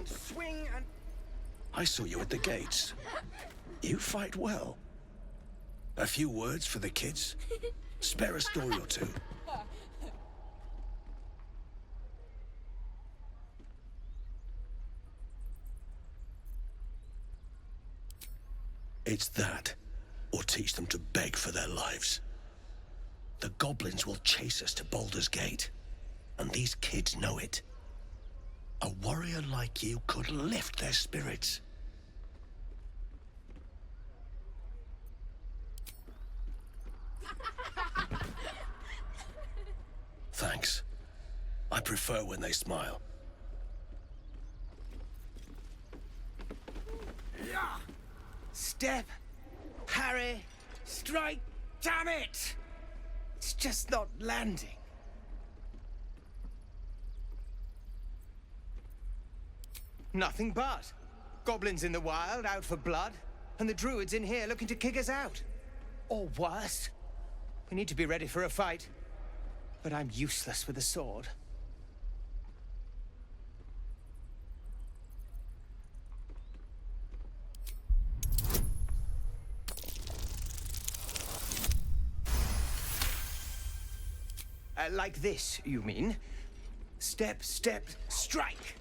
swing and... I saw you at the gates. You fight well. A few words for the kids? Spare a story or two. It's that, or teach them to beg for their lives. The goblins will chase us to Baldur's Gate, and these kids know it. A warrior like you could lift their spirits. Thanks. I prefer when they smile. Yeah. Step, parry, strike, damn it! It's just not landing. Nothing but. Goblins in the wild, out for blood, and the druids in here looking to kick us out. Or worse. We need to be ready for a fight. But I'm useless with a sword. Like this, you mean? Step, step, strike.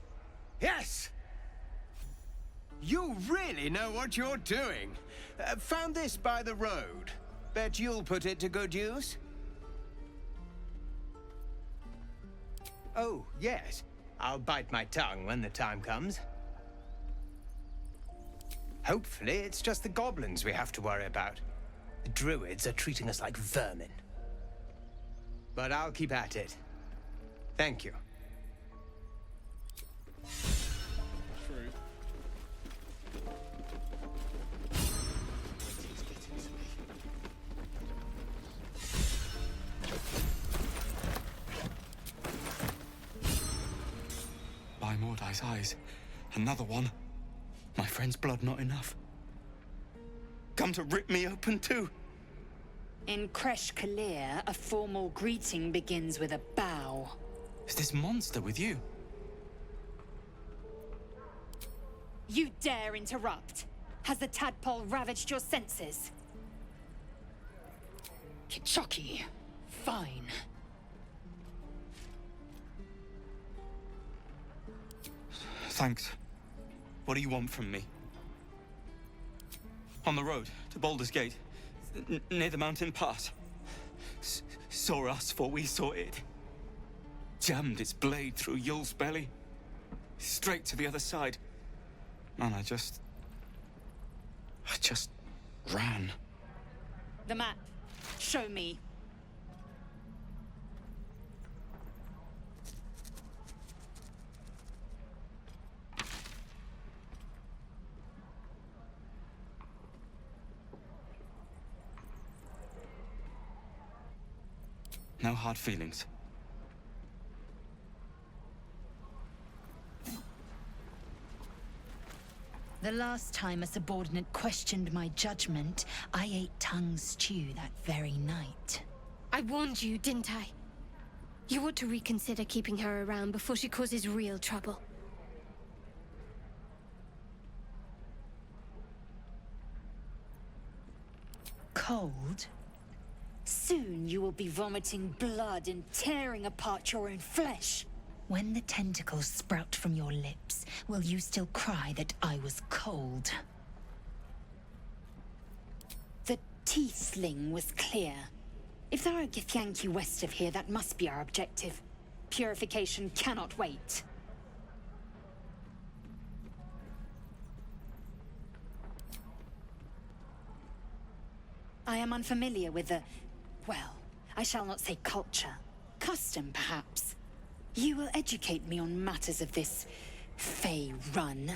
Yes! You really know what you're doing. Found this by the road. Bet you'll put it to good use. Oh, yes. I'll bite my tongue when the time comes. Hopefully, it's just the goblins we have to worry about. The druids are treating us like vermin. But I'll keep at it. Thank you. True. By Mordai's eyes, another one. My friend's blood not enough. Come to rip me open too. In Kresh Kalir, a formal greeting begins with a bow. Is this monster with you? You dare interrupt? Has the tadpole ravaged your senses? Kichoki. Fine. Thanks. What do you want from me? On the road to Baldur's Gate, near the mountain pass. Saw us for we saw it. Jammed its blade through Yul's belly. Straight to the other side. And I just ran. The map. Show me. No hard feelings. The last time a subordinate questioned my judgment, I ate tongue stew that very night. I warned you, didn't I? You ought to reconsider keeping her around before she causes real trouble. Cold? Soon you will be vomiting blood and tearing apart your own flesh. When the tentacles sprout from your lips, will you still cry that I was cold? The tiefling was clear. If there are Githyanki west of here, that must be our objective. Purification cannot wait. I am unfamiliar with the... well, I shall not say culture. Custom, perhaps. You will educate me on matters of this... Fey run.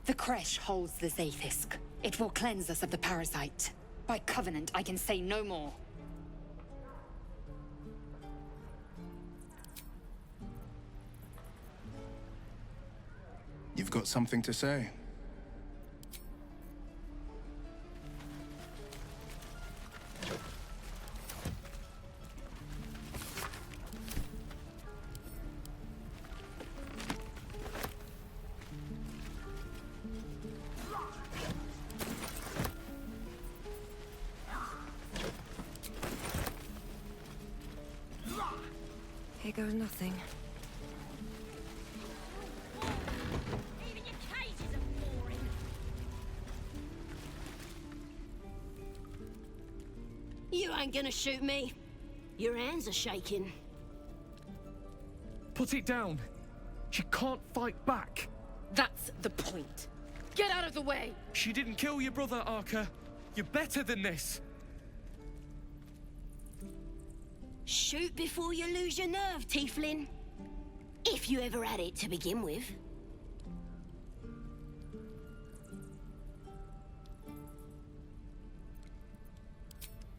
The Kresh holds the Zaithisk. It will cleanse us of the parasite. By covenant, I can say no more. You've got something to say? here goes nothing. Even your cages are boring. You ain't gonna shoot me. Your hands are shaking. Put it down. She can't fight back. That's the point. Get out of the way! She didn't kill your brother, Arca. You're better than this. Shoot before you lose your nerve, Tieflin. If you ever had it to begin with.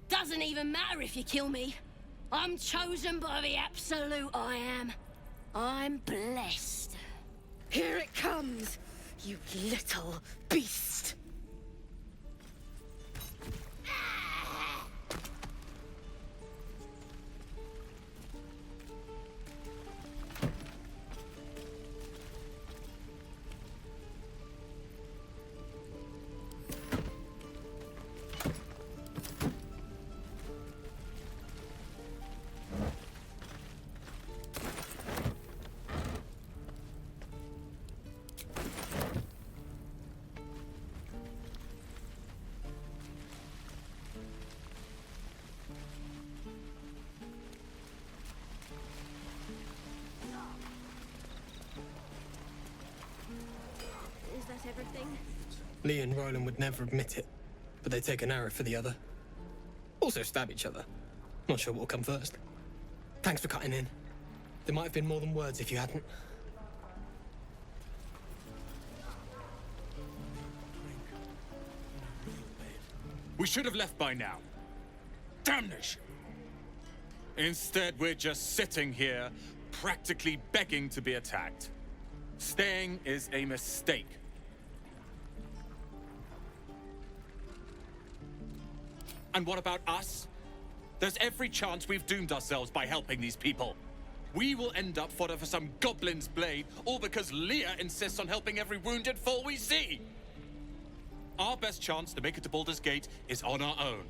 Doesn't even matter if you kill me. I'm chosen by the absolute I am. I'm blessed. Here it comes, you little beast! Is that everything? Lee and Roland would never admit it, but they take an arrow for the other. Also stab each other. Not sure what will come first. Thanks for cutting in. There might have been more than words if you hadn't. We should have left by now. Damnation! Instead, we're just sitting here, practically begging to be attacked. Staying is a mistake. And what about us? There's every chance we've doomed ourselves by helping these people. We will end up fodder for some goblin's blade, all because Leah insists on helping every wounded foe we see. Our best chance to make it to Baldur's Gate is on our own.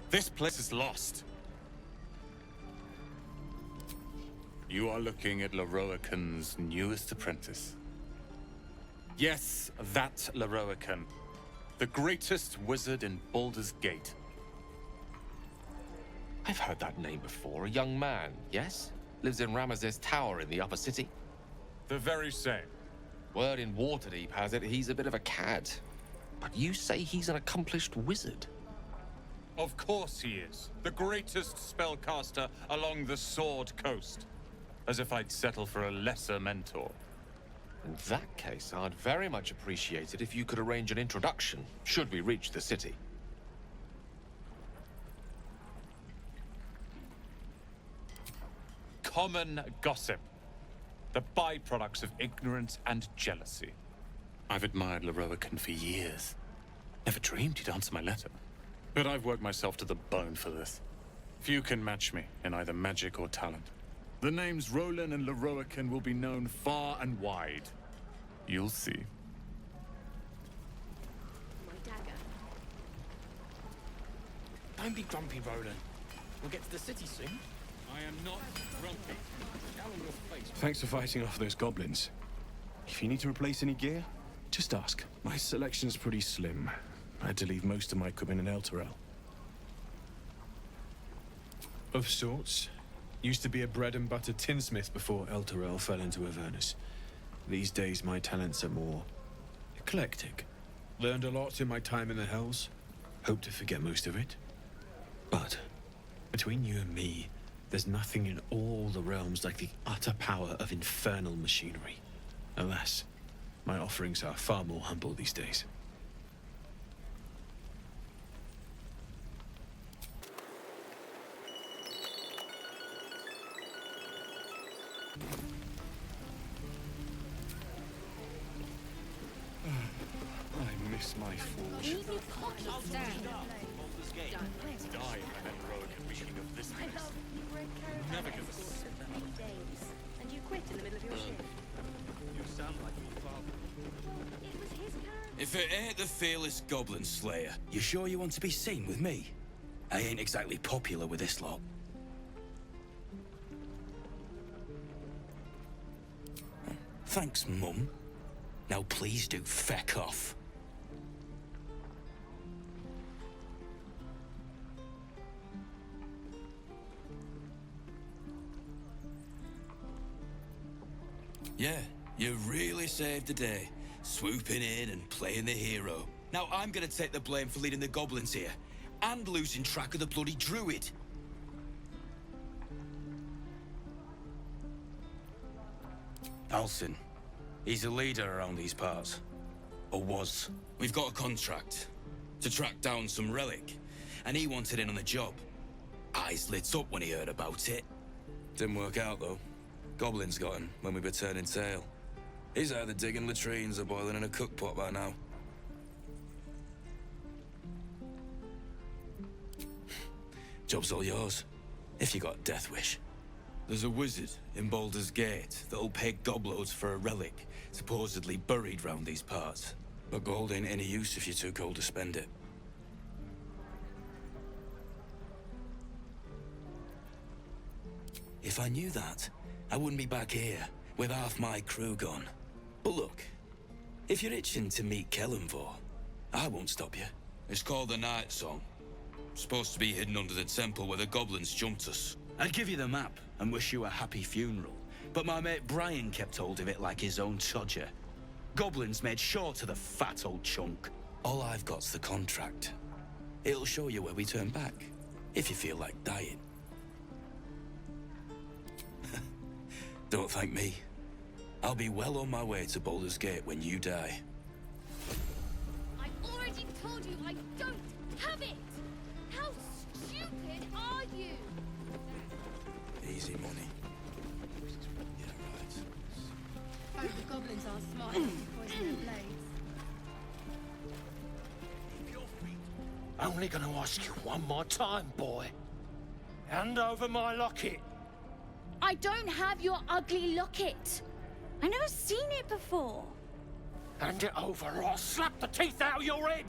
This place is lost. You are looking at Lorroakan's newest apprentice. Yes, that Lorroakan. The greatest wizard in Baldur's Gate. I've heard that name before. A young man, yes? Lives in Ramaz's tower in the upper city. The very same. Word in Waterdeep has it he's a bit of a cad. But you say he's an accomplished wizard. Of course he is. The greatest spellcaster along the Sword Coast. As if I'd settle for a lesser mentor. In that case, I'd very much appreciate it if you could arrange an introduction, should we reach the city. Common gossip. The byproducts of ignorance and jealousy. I've admired Lorroakan for years. Never dreamed he'd answer my letter. But I've worked myself to the bone for this. Few can match me in either magic or talent. The names Roland and Lorroakan will be known far and wide. You'll see. My dagger. Don't be grumpy, Roland. We'll get to the city soon. I am not grumpy. Thanks for fighting off those goblins. If you need to replace any gear, just ask. My selection's pretty slim. I had to leave most of my equipment in Elturel. Of sorts. Used to be a bread-and-butter tinsmith before Elturel fell into Avernus. These days, my talents are more eclectic. Learned a lot in my time in the Hells. Hope to forget most of it. But, between you and me, there's nothing in all the realms like the utter power of infernal machinery. Alas, my offerings are far more humble these days. I miss my forge. Leave your pockets down. Die if I met Lorroakan reading of this place. Never give us. And you quit in the middle of your shift. You sound like your father. It was his caravan. If it ain't the fearless Goblin Slayer, you sure you want to be seen with me? I ain't exactly popular with this lot. Thanks, Mum. Now please do feck off. Yeah, you really saved the day. Swooping in and playing the hero. Now I'm gonna take the blame for leading the goblins here. And losing track of the bloody druid. Alcin. He's a leader around these parts. Or was. We've got a contract to track down some relic. And he wanted in on the job. Eyes lit up when he heard about it. Didn't work out, though. Goblins got him when we were turning tail. He's either digging latrines or boiling in a cookpot by now. Job's all yours, if you got a death wish. There's a wizard in Baldur's Gate that'll pay gobloads for a relic, supposedly buried round these parts. But gold ain't any use if you're too cold to spend it. If I knew that, I wouldn't be back here, with half my crew gone. But look, if you're itching to meet Kellenvor, I won't stop you. It's called the Night Song. Supposed to be hidden under the temple where the goblins jumped us. I'd give you the map and wish you a happy funeral, but my mate Brian kept hold of it like his own Todger. Goblins made sure to the fat old chunk. All I've got's the contract. It'll show you where we turn back, if you feel like dying. Don't thank me. I'll be well on my way to Baldur's Gate when you die. I've already told you I don't have it! How stupid are you? Easy money. Yeah, right. Oh, the goblins are smart enough to poison their blades. Only gonna ask you one more time, boy. Hand over my locket. I don't have your ugly locket. I've never seen it before. Hand it over or I'll slap the teeth out of your head.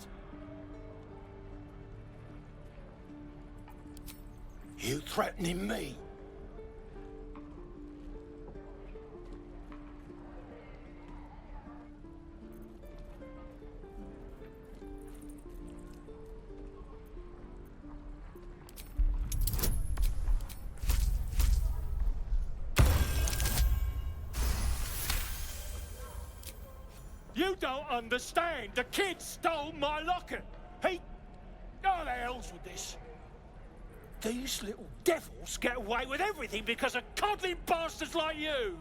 You threatening me? You don't understand. The kid stole my locket. He... Oh, the hell's with this? These little devils get away with everything because of coddling bastards like you.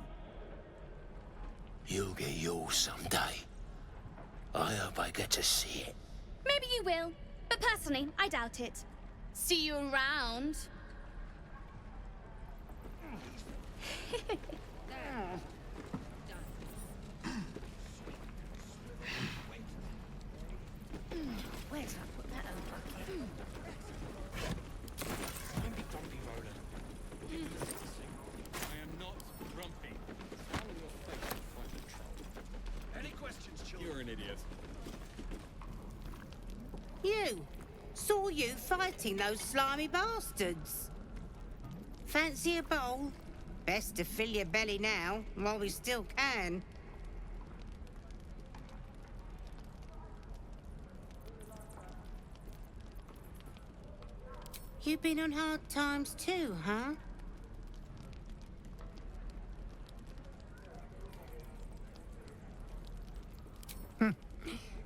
You'll get yours someday. I hope I get to see it. Maybe you will, but personally, I doubt it. See you around. Where did I put that old bucket? I am not grumpy. Follow your fate and find the troll. Any questions, children? You're an idiot. You! Saw you fighting those slimy bastards. Fancy a bowl? Best to fill your belly now, while we still can. You've been on hard times too, huh?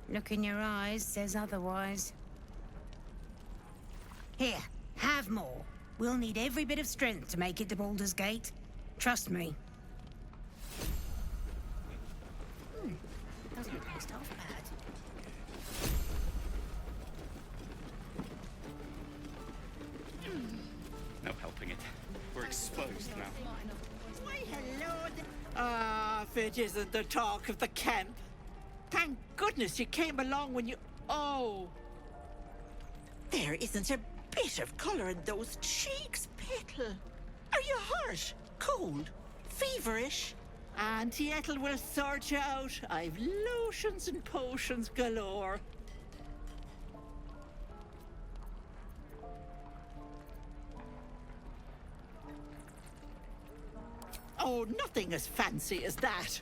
Look in your eyes says otherwise. Here, have more. We'll need every bit of strength to make it to Baldur's Gate. Trust me. Doesn't taste half bad. No helping it. We're exposed now. Why, hello. Ah, if it isn't the talk of the camp. Thank goodness you came along when you... Oh. There isn't a bit of colour in those cheeks, Petal. Are you hurt? Cold? Feverish? Auntie Ethel will sort you out. I've lotions and potions galore. Oh, nothing as fancy as that.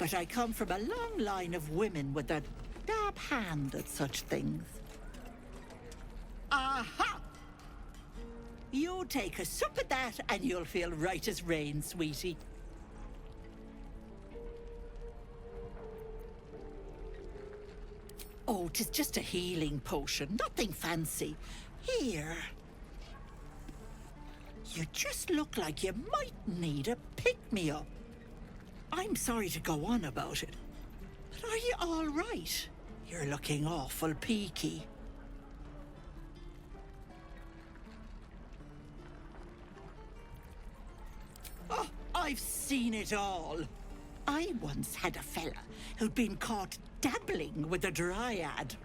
but I come from a long line of women with a dab hand at such things. Aha! You take a sup at that and you'll feel right as rain, sweetie. Oh, 'tis just a healing potion, nothing fancy. Here. You just look like you might need a pick-me-up. I'm sorry to go on about it, but are you all right? You're looking awful peaky. Oh, I've seen it all. I once had a fella who'd been caught dabbling with a dryad.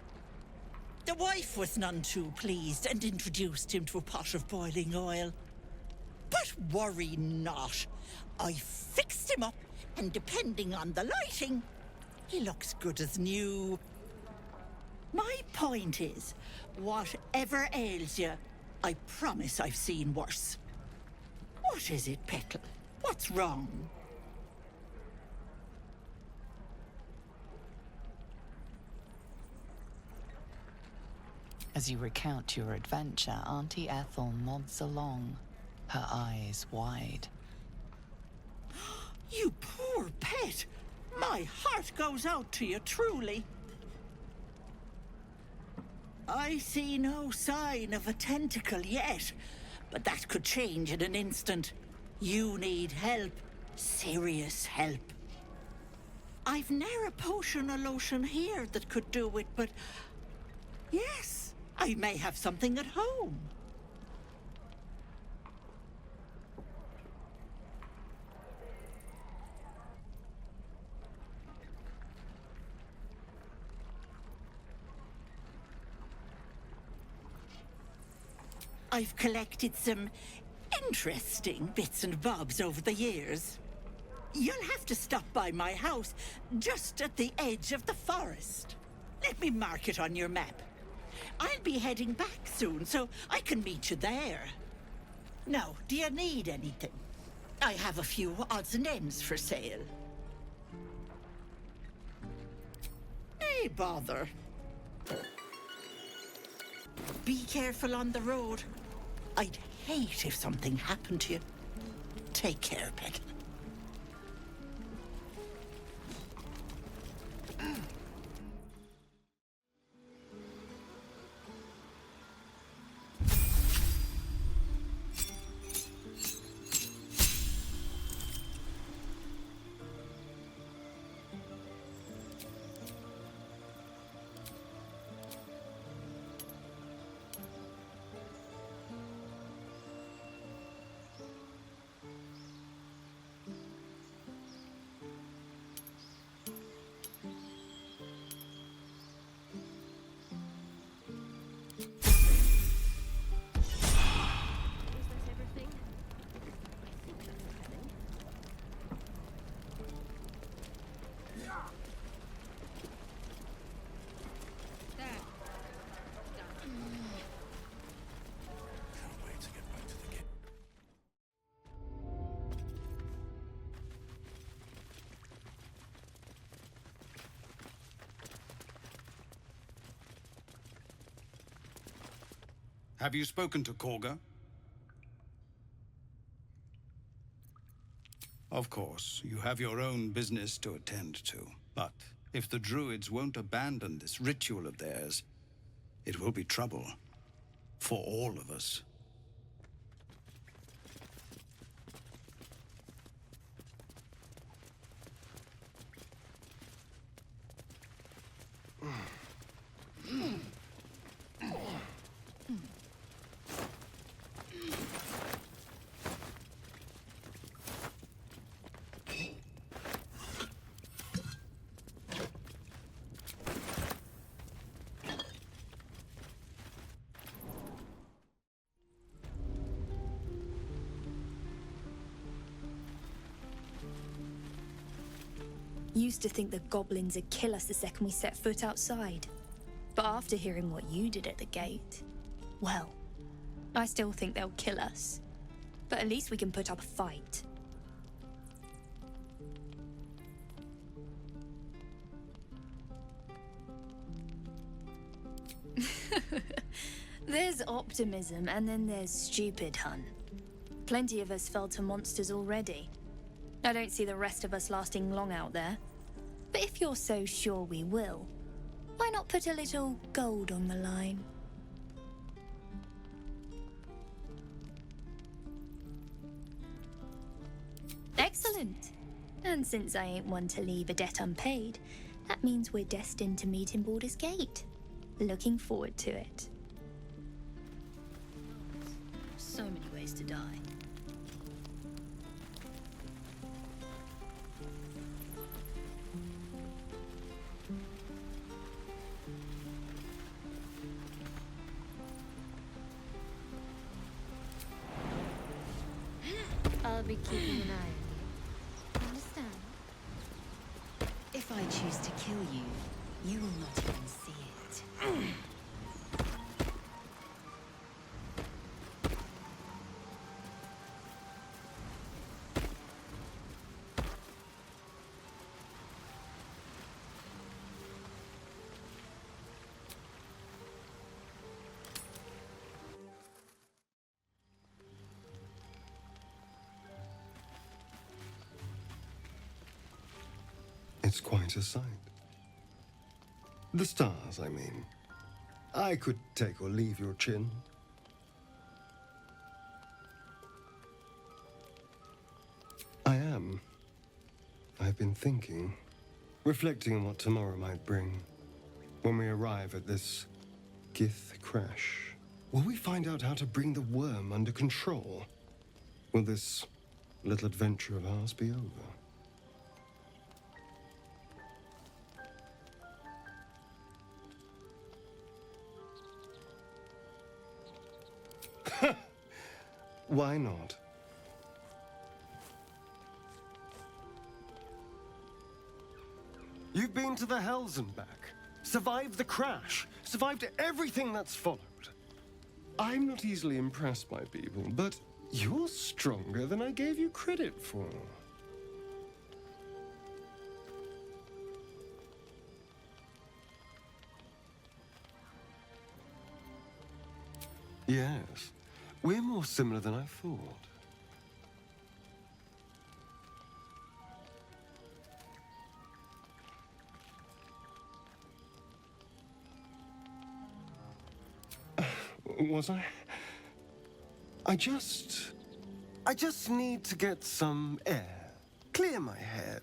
The wife was none too pleased and introduced him to a pot of boiling oil. But worry not. I fixed him up, and depending on the lighting, he looks good as new. My point is, whatever ails you, I promise I've seen worse. What is it, Petal? What's wrong? As you recount your adventure, Auntie Ethel nods along, her eyes wide. You poor pet! My heart goes out to you, truly. I see no sign of a tentacle yet, but that could change in an instant. You need help. Serious help. I've ne'er a potion or lotion here that could do it, but... yes, I may have something at home. I've collected some interesting bits and bobs over the years. You'll have to stop by my house, just at the edge of the forest. Let me mark it on your map. I'll be heading back soon, so I can meet you there. Now, do you need anything? I have a few odds and ends for sale. Hey, bother. Be careful on the road. I'd hate if something happened to you. Take care, Petal. Have you spoken to Korga? Of course, you have your own business to attend to. But if the druids won't abandon this ritual of theirs, it will be trouble for all of us. Used to think the goblins would kill us the second we set foot outside. But after hearing what you did at the gate, well, I still think they'll kill us. But at least we can put up a fight. There's optimism, and then there's stupid, hun. Plenty of us fell to monsters already. I don't see the rest of us lasting long out there. But if you're so sure we will, why not put a little gold on the line? Excellent. And since I ain't one to leave a debt unpaid, that means we're destined to meet in Baldur's Gate. Looking forward to it. So many ways to die. I'll be keeping an eye on you. Understand? If I choose to kill you, you will not even see it. It's quite a sight. The stars, I mean. I could take or leave your chin. I am. I've been thinking, reflecting on what tomorrow might bring. When we arrive at this Gith crash, will we find out how to bring the worm under control? Will this little adventure of ours be over? Why not? You've been to the Hells and back, survived the crash, survived everything that's followed. I'm not easily impressed by people, but you're stronger than I gave you credit for. Yes. We're more similar than I thought. Was I? I just need to get some air. Clear my head.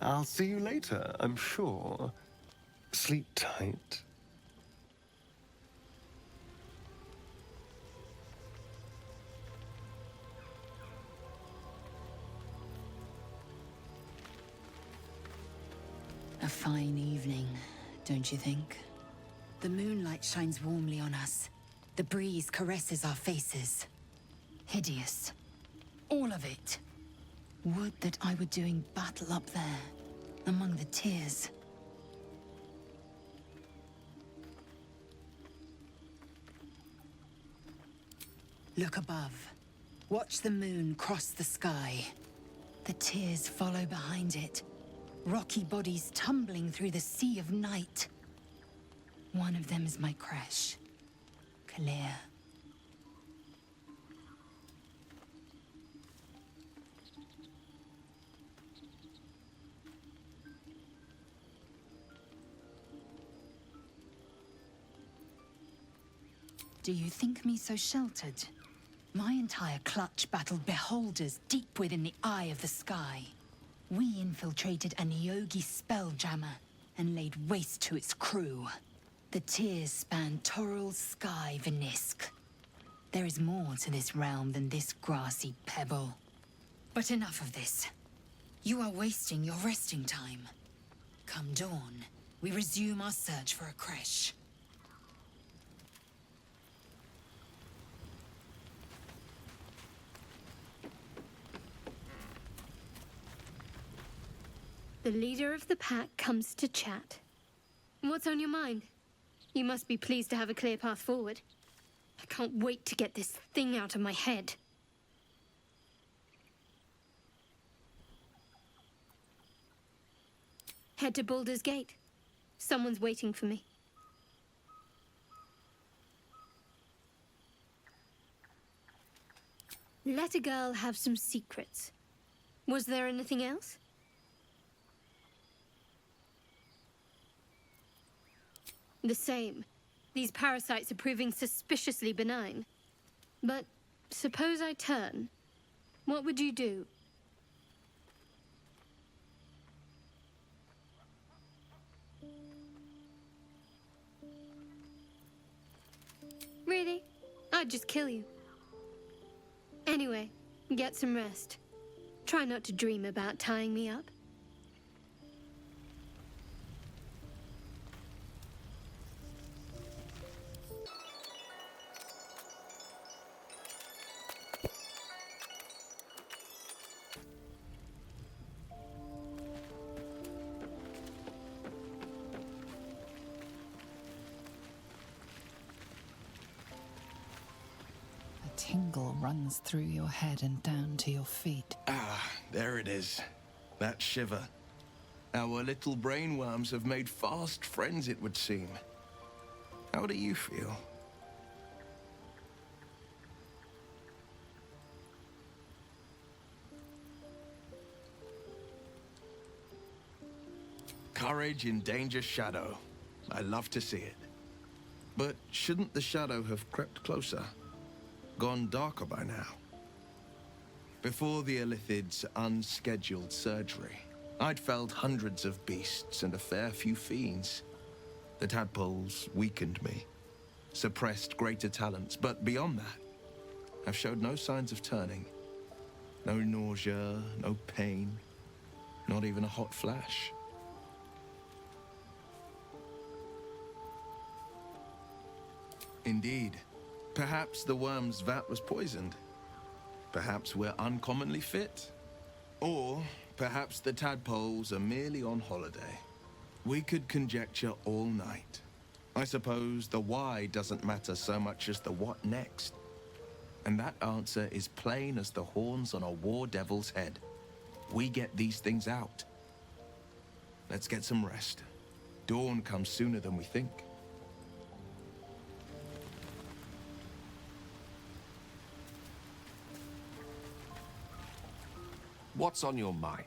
I'll see you later, I'm sure. Sleep tight. A fine evening, don't you think? The moonlight shines warmly on us. The breeze caresses our faces. Hideous. All of it. Would that I were doing battle up there, among the tears. Look above. Watch the moon cross the sky. The tears follow behind it. Rocky bodies tumbling through the sea of night. One of them is my crash. Clear. Do you think me so sheltered? My entire clutch battled beholders deep within the eye of the sky. We infiltrated a Neogi spelljammer and laid waste to its crew. The tears span Toral's sky, Venisk. There is more to this realm than this grassy pebble. But enough of this. You are wasting your resting time. Come dawn, we resume our search for a creche. The leader of the pack comes to chat. What's on your mind? You must be pleased to have a clear path forward. I can't wait to get this thing out of my head. Head to Baldur's Gate. Someone's waiting for me. Let a girl have some secrets. Was there anything else? The same. These parasites are proving suspiciously benign. But suppose I turn. What would you do? Really? I'd just kill you. Anyway, get some rest. Try not to dream about tying me up. Tingle runs through your head and down to your feet. Ah, there it is. That shiver. Our little brainworms have made fast friends, it would seem. How do you feel? Courage in danger shadow. I love to see it. But shouldn't the shadow have crept closer? Gone darker by now? Before the Illithid's unscheduled surgery, I'd felled hundreds of beasts and a fair few fiends. The tadpoles weakened me, suppressed greater talents, but beyond that, I've showed no signs of turning. No nausea, no pain, not even a hot flash. Indeed. Perhaps the worm's vat was poisoned. Perhaps we're uncommonly fit. Or perhaps the tadpoles are merely on holiday. We could conjecture all night. I suppose the why doesn't matter so much as the what next. And that answer is plain as the horns on a war devil's head. We get these things out. Let's get some rest. Dawn comes sooner than we think. What's on your mind?